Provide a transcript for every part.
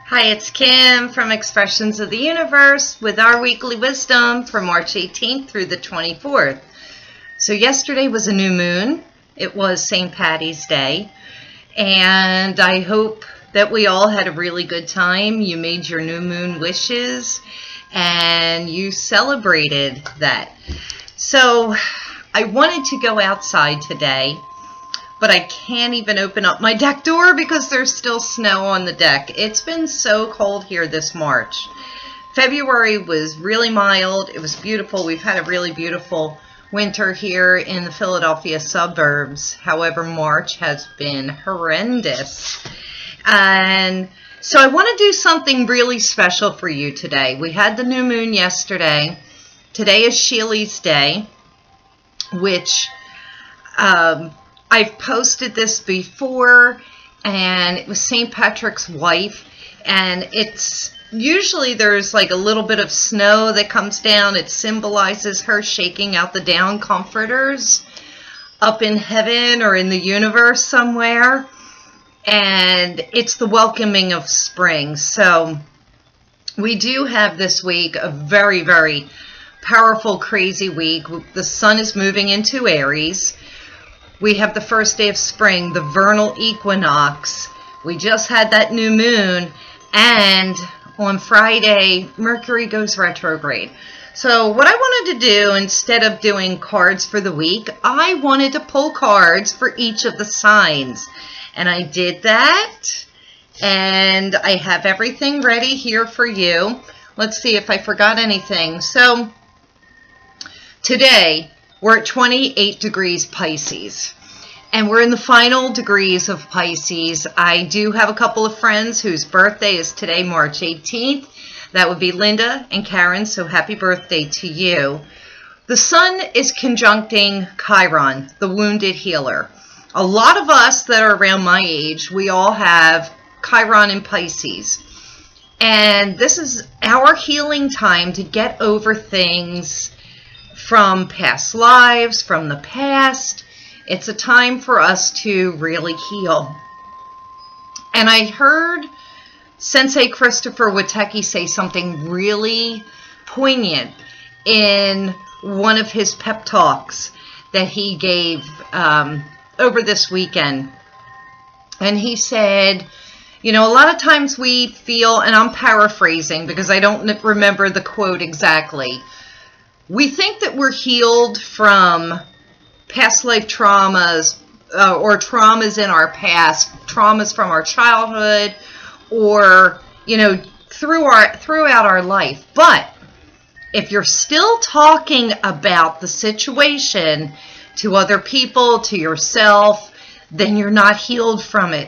Hi, it's Kim from Expressions of the Universe with our weekly wisdom for March 18th through the 24th. So yesterday was a new moon. It was St. Patty's Day. And I hope that we all had a really good time. You made your new moon wishes and you celebrated that. So I wanted to go outside today, but I can't even open up my deck door because there's still snow on the deck. It's been so cold here this March. February was really mild. It was beautiful. We've had a really beautiful winter here in the Philadelphia suburbs. However, March has been horrendous. And so I want to do something really special for you today. We had the new moon yesterday. Today is Sheely's Day, which I've posted this before, and it was St. Patrick's wife, and it's usually there's like a little bit of snow that comes down. It symbolizes her shaking out the down comforters up in heaven or in the universe somewhere, and it's the welcoming of spring. So we do have this week a very, very powerful, crazy week. The sun is moving into Aries. We have the first day of spring, the vernal equinox. We just had that new moon, and on Friday, Mercury goes retrograde. So what I wanted to do, instead of doing cards for the week, I wanted to pull cards for each of the signs. And I did that, and I have everything ready here for you. Let's see if I forgot anything. So today, we're at 28 degrees Pisces, and we're in the final degrees of Pisces. I do have a couple of friends whose birthday is today, March 18th. That would be Linda and Karen, so happy birthday to you. The sun is conjuncting Chiron, the wounded healer. A lot of us that are around my age, we all have Chiron in Pisces. And this is our healing time to get over things from past lives, from the past. It's a time for us to really heal. And I heard Sensei Christopher Witecki say something really poignant in one of his pep talks that he gave over this weekend. And he said, you know, a lot of times we feel, and I'm paraphrasing because I don't remember the quote exactly, we think that we're healed from past life traumas or traumas in our past, traumas from our childhood, or, you know, throughout our life. But if you're still talking about the situation to other people, to yourself, then you're not healed from it.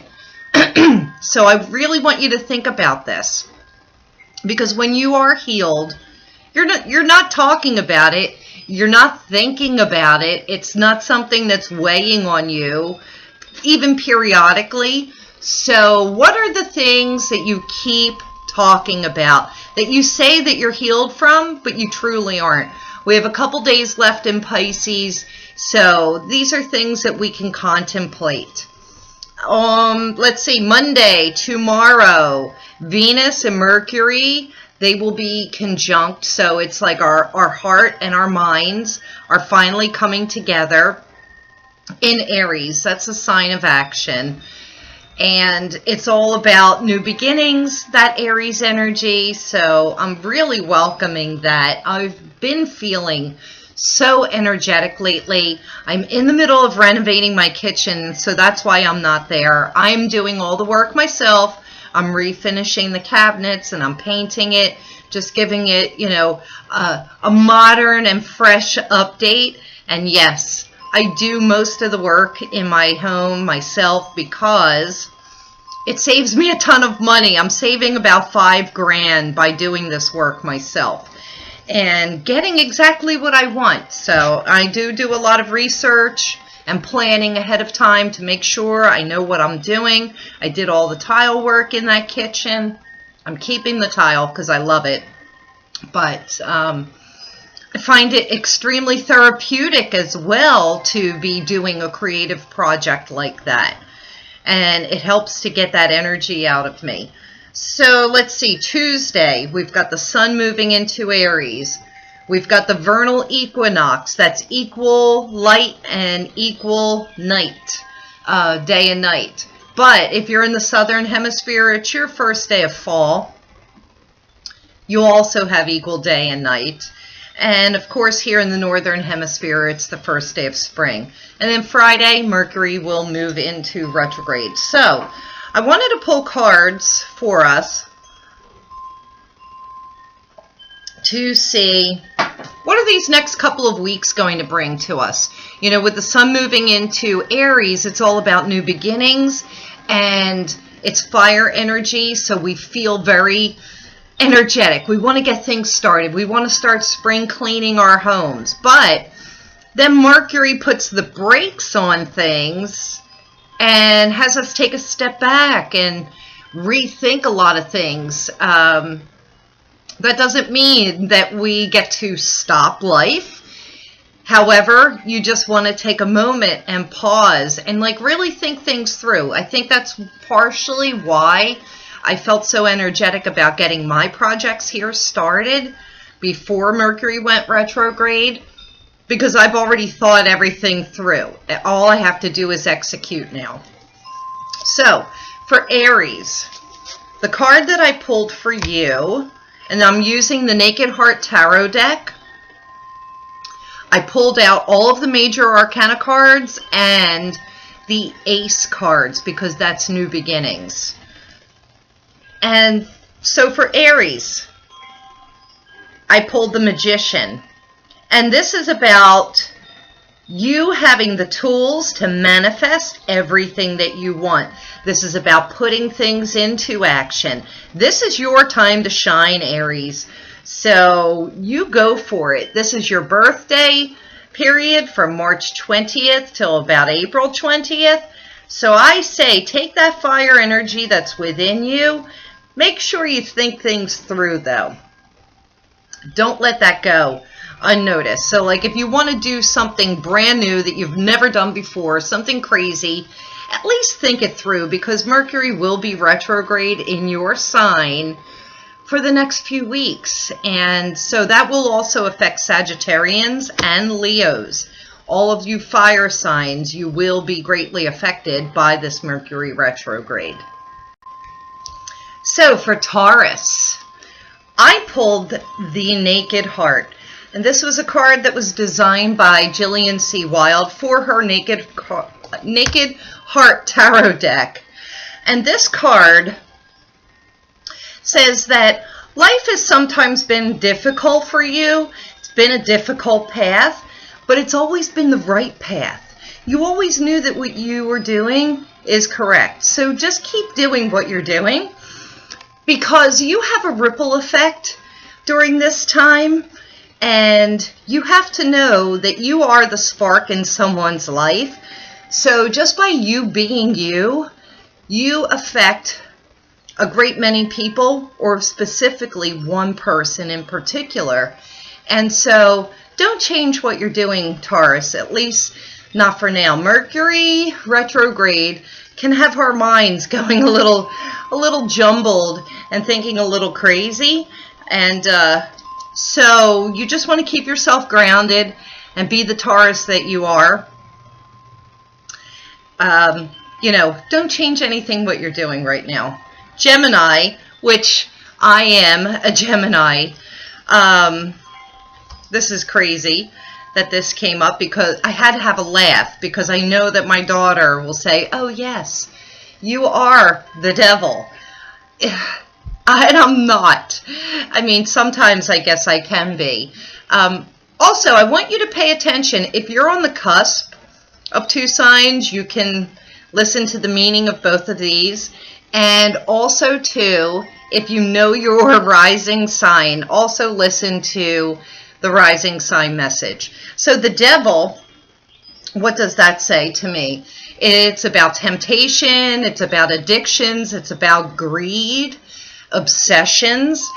So I really want you to think about this, because when you are healed, you're not talking about it. You're not thinking about it. It's not something that's weighing on you, even periodically. So what are the things that you keep talking about, that you say that you're healed from, but you truly aren't? We have a couple days left in Pisces, so these are things that we can contemplate. Let's see, Monday, tomorrow, Venus and Mercury, they will be conjunct, so it's like our heart and our minds are finally coming together in Aries. That's a sign of action. And it's all about new beginnings, that Aries energy. So I'm really welcoming that. I've been feeling so energetic lately. I'm in the middle of renovating my kitchen, so that's why I'm not there. I'm doing all the work myself. I'm refinishing the cabinets and I'm painting it, just giving it, you know, a modern and fresh update. And yes, I do most of the work in my home myself because it saves me a ton of money. I'm saving about $5,000 by doing this work myself and getting exactly what I want. So I do a lot of research and planning ahead of time to make sure I know what I'm doing. I did all the tile work in that kitchen. I'm keeping the tile because I love it. But I find it extremely therapeutic as well to be doing a creative project like that. And it helps to get that energy out of me. So let's see, Tuesday, we've got the sun moving into Aries. We've got the vernal equinox, that's equal light and equal night, day and night. But if you're in the southern hemisphere, it's your first day of fall. You also have equal day and night. And of course, here in the northern hemisphere, it's the first day of spring. And then Friday, Mercury will move into retrograde. So I wanted to pull cards for us to see what are these next couple of weeks going to bring to us. You know, with the sun moving into Aries, it's all about new beginnings, and it's fire energy, so we feel very energetic. We want to get things started. We want to start spring cleaning our homes. But then Mercury puts the brakes on things and has us take a step back and rethink a lot of things. That doesn't mean that we get to stop life. However, you just want to take a moment and pause and like really think things through. I think that's partially why I felt so energetic about getting my projects here started before Mercury went retrograde, because I've already thought everything through. All I have to do is execute now. So, for Aries, the card that I pulled for you, and I'm using the Naked Heart Tarot deck, I pulled out all of the major arcana cards and the ace cards because that's new beginnings. And so for Aries, I pulled the Magician. And this is about you having the tools to manifest everything that you want. This is about putting things into action. This is your time to shine, Aries. So you go for it. This is your birthday period from March 20th till about April 20th. So I say take that fire energy that's within you. Make sure you think things through, though. Don't let that go unnoticed. So like if you want to do something brand new that you've never done before, something crazy, at least think it through, because Mercury will be retrograde in your sign for the next few weeks. And so that will also affect Sagittarians and Leos. All of you fire signs, you will be greatly affected by this Mercury retrograde. So for Taurus, I pulled the Naked Heart. And this was a card that was designed by Jillian C. Wild for her Naked Heart Tarot deck. And this card says that life has sometimes been difficult for you. It's been a difficult path, but it's always been the right path. You always knew that what you were doing is correct. So just keep doing what you're doing, because you have a ripple effect during this time. And you have to know that you are the spark in someone's life. So just by you being you, you affect a great many people, or specifically one person in particular. And so don't change what you're doing, Taurus, at least not for now. Mercury retrograde can have our minds going a little jumbled and thinking a little crazy. And so you just want to keep yourself grounded and be the Taurus that you are. You know, don't change anything what you're doing right now. Gemini, which I am a Gemini. This is crazy that this came up, because I had to have a laugh, because I know that my daughter will say, oh yes, you are the devil. And I'm not. I mean, sometimes I guess I can be. Also, I want you to pay attention. If you're on the cusp of two signs, you can listen to the meaning of both of these. And also, too, if you know your rising sign, also listen to the rising sign message. So the devil, what does that say to me? It's about temptation. It's about addictions. It's about greed, obsessions.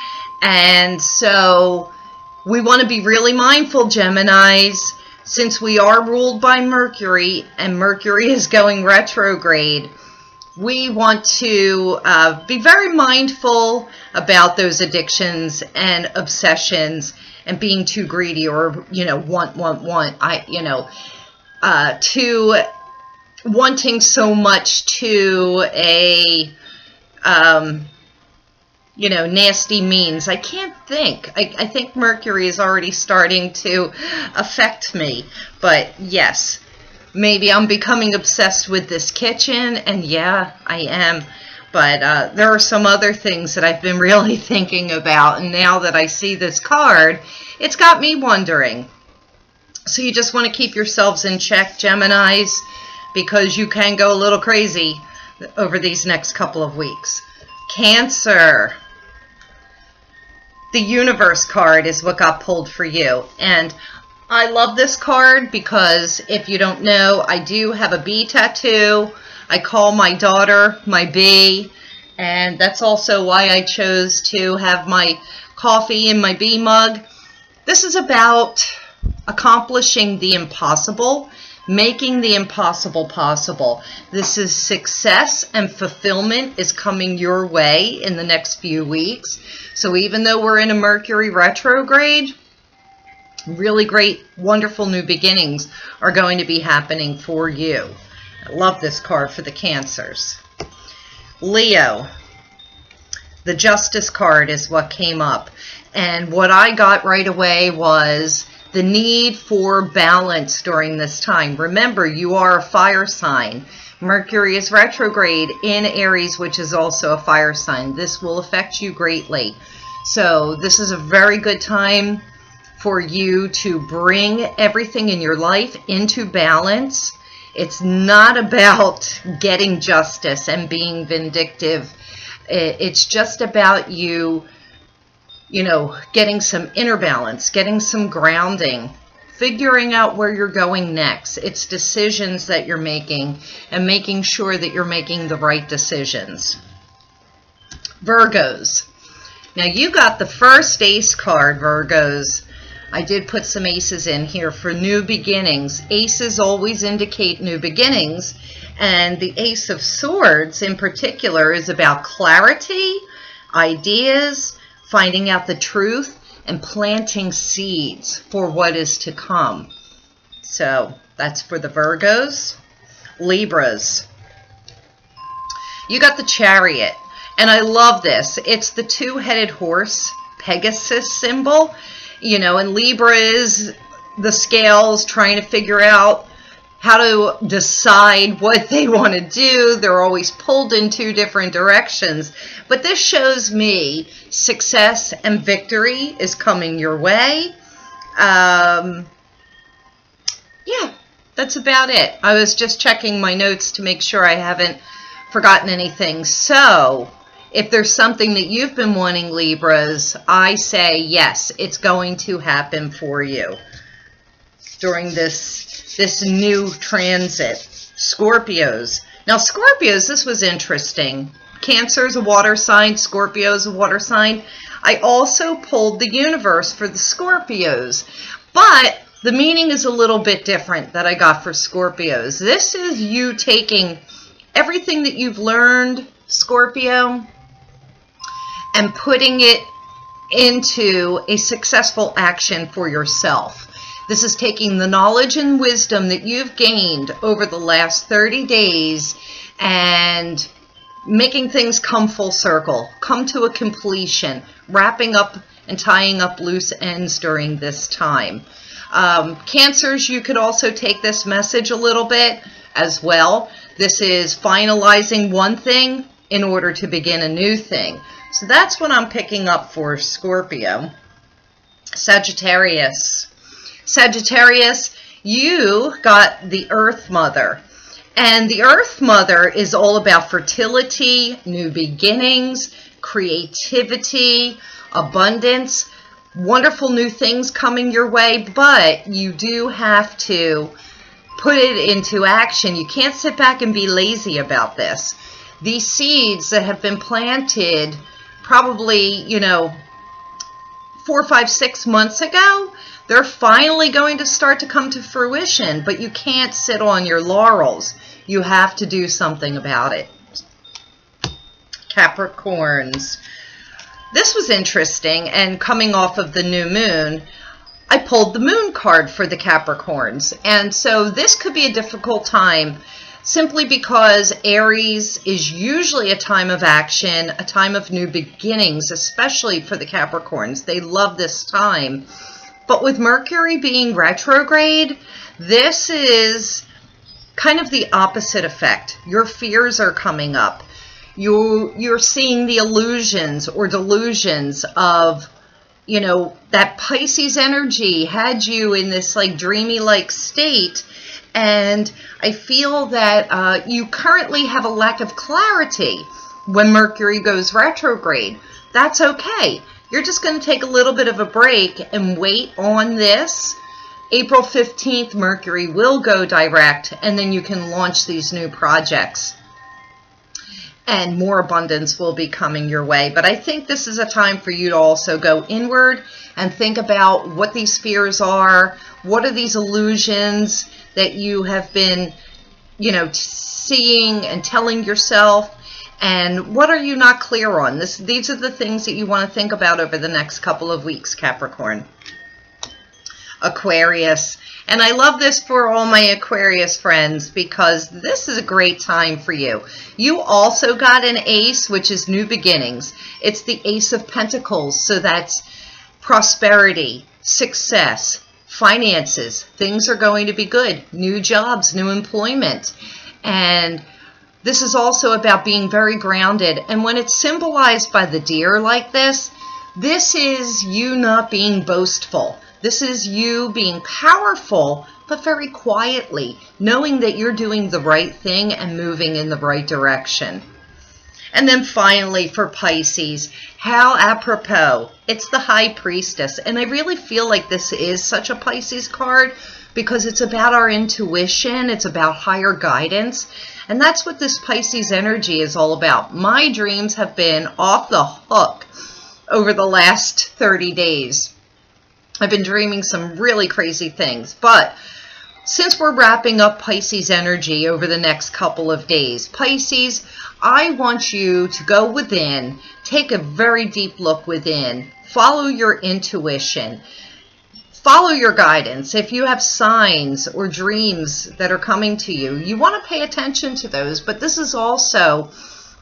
And so we want to be really mindful, Geminis, since we are ruled by Mercury and Mercury is going retrograde. we want to be very mindful about those addictions and obsessions and being too greedy, or, want, to wanting so much to a, nasty means. I can't think. I think Mercury is already starting to affect me. But yes, maybe I'm becoming obsessed with this kitchen, and yeah, I am. But there are some other things that I've been really thinking about, and now that I see this card, it's got me wondering. So you just want to keep yourselves in check, Geminis, because you can go a little crazy over these next couple of weeks. Cancer. The Universe card is what got pulled for you. And I love this card because, if you don't know, I do have a bee tattoo. I call my daughter my bee. And that's also why I chose to have my coffee in my bee mug. This is about accomplishing the impossible, making the impossible possible. This is success and fulfillment is coming your way in the next few weeks. So even though we're in a Mercury retrograde, really great, wonderful new beginnings are going to be happening for you. I love this card for the Cancers. Leo, the Justice card is what came up. And what I got right away was the need for balance during this time. Remember, you are a fire sign. Mercury is retrograde in Aries, which is also a fire sign. This will affect you greatly. So this is a very good time for you to bring everything in your life into balance. It's not about getting justice and being vindictive. It's just about you, getting some inner balance, getting some grounding, figuring out where you're going next. It's decisions that you're making and making sure that you're making the right decisions. Virgos. Now you got the first ace card, Virgos. I did put some aces in here for new beginnings. Aces always indicate new beginnings. And the Ace of Swords in particular is about clarity, ideas, finding out the truth, and planting seeds for what is to come. So that's for the Virgos. Libras. You got the Chariot. And I love this. It's the two-headed horse, Pegasus symbol. And Libra is the scales trying to figure out how to decide what they want to do. They're always pulled in two different directions. But this shows me success and victory is coming your way. Yeah, that's about it. I was just checking my notes to make sure I haven't forgotten anything. So if there's something that you've been wanting, Libras, I say yes, it's going to happen for you during this new transit. Scorpios. Now, Scorpios, this was interesting. Cancer is a water sign. Scorpio is a water sign. I also pulled the Universe for the Scorpios, but the meaning is a little bit different that I got for Scorpios. This is you taking everything that you've learned, Scorpio, and putting it into a successful action for yourself. This is taking the knowledge and wisdom that you've gained over the last 30 days and making things come full circle, come to a completion, wrapping up and tying up loose ends during this time. Cancers, you could also take this message a little bit as well. This is finalizing one thing in order to begin a new thing. So that's what I'm picking up for Scorpio. Sagittarius. Sagittarius, you got the Earth Mother. And the Earth Mother is all about fertility, new beginnings, creativity, abundance, wonderful new things coming your way, but you do have to put it into action. You can't sit back and be lazy about this. These seeds that have been planted probably, 4, 5, 6 months ago, they're finally going to start to come to fruition, but you can't sit on your laurels. You have to do something about it. Capricorns. This was interesting, and coming off of the new moon, I pulled the moon card for the Capricorns. And so this could be a difficult time simply because Aries is usually a time of action, a time of new beginnings, especially for the Capricorns. They love this time. But with Mercury being retrograde, this is kind of the opposite effect. Your fears are coming up. You're seeing the illusions or delusions of, you know, that Pisces energy had you in this like dreamy like state. And I feel that you currently have a lack of clarity when Mercury goes retrograde. That's okay. You're just going to take a little bit of a break and wait on this. April 15th, Mercury will go direct, and then you can launch these new projects. And more abundance will be coming your way. But I think this is a time for you to also go inward and think about what these fears are. What are these illusions that you have been, you know, seeing and telling yourself? And what are you not clear on? These are the things that you want to think about over the next couple of weeks, Capricorn. Aquarius. And I love this for all my Aquarius friends because this is a great time for you. You also got an ace, which is new beginnings. It's the Ace of Pentacles. So that's prosperity, success, finances. Things are going to be good. New jobs, new employment. And this is also about being very grounded. And when it's symbolized by the deer like this is you not being boastful. This is you being powerful, but very quietly, knowing that you're doing the right thing and moving in the right direction. And then finally for Pisces, how apropos, it's the High Priestess. And I really feel like this is such a Pisces card because it's about our intuition, it's about higher guidance. And that's what this Pisces energy is all about. My dreams have been off the hook over the last 30 days. I've been dreaming some really crazy things, but since we're wrapping up Pisces energy over the next couple of days, Pisces, I want you to go within, take a very deep look within, follow your intuition, follow your guidance. If you have signs or dreams that are coming to you, you want to pay attention to those, but this is also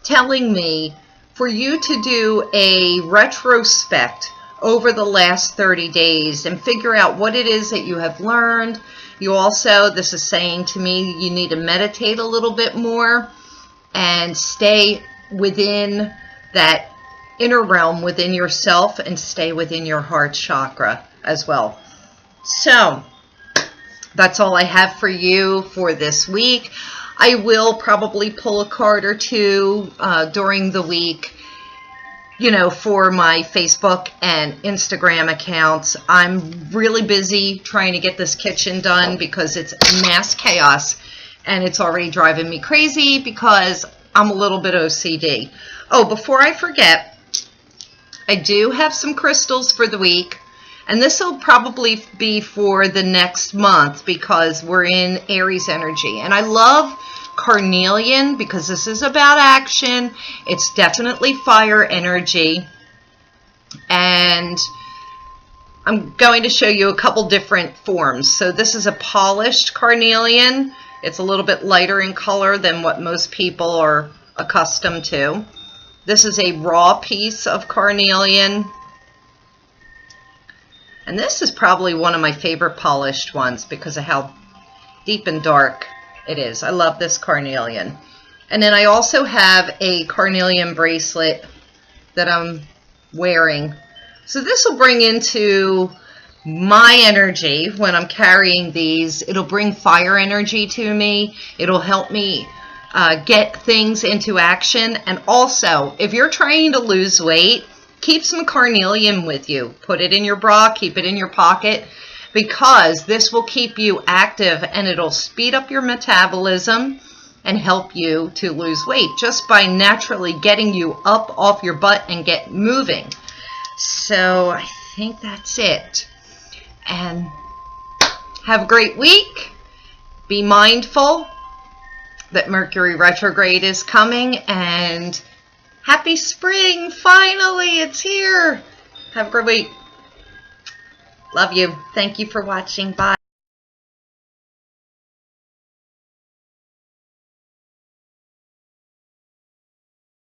telling me for you to do a retrospect over the last 30 days and figure out what it is that you have learned. You also, this is saying to me, you need to meditate a little bit more and stay within that inner realm within yourself and stay within your heart chakra as well. So that's all I have for you for this week. I will probably pull a card or two during the week, you know, for my Facebook and Instagram accounts. I'm really busy trying to get this kitchen done because it's mass chaos and it's already driving me crazy because I'm a little bit OCD. Oh, before I forget, I do have some crystals for the week, and this will probably be for the next month because we're in Aries energy. And I love carnelian because this is about action. It's definitely fire energy, and I'm going to show you a couple different forms. So this is a polished carnelian. It's a little bit lighter in color than what most people are accustomed to. This is a raw piece of carnelian, and this is probably one of my favorite polished ones because of how deep and dark it is. I love this carnelian. And then I also have a carnelian bracelet that I'm wearing. So this will bring into my energy when I'm carrying these. It'll bring fire energy to me. It'll help me get things into action. And also, if you're trying to lose weight, keep some carnelian with you. Put it in your bra, keep it in your pocket, because this will keep you active and it'll speed up your metabolism and help you to lose weight just by naturally getting you up off your butt and get moving. So I think that's it. And have a great week. Be mindful that Mercury retrograde is coming, and Happy spring. Finally, it's here. Have a great week. Love you. Thank you for watching. Bye.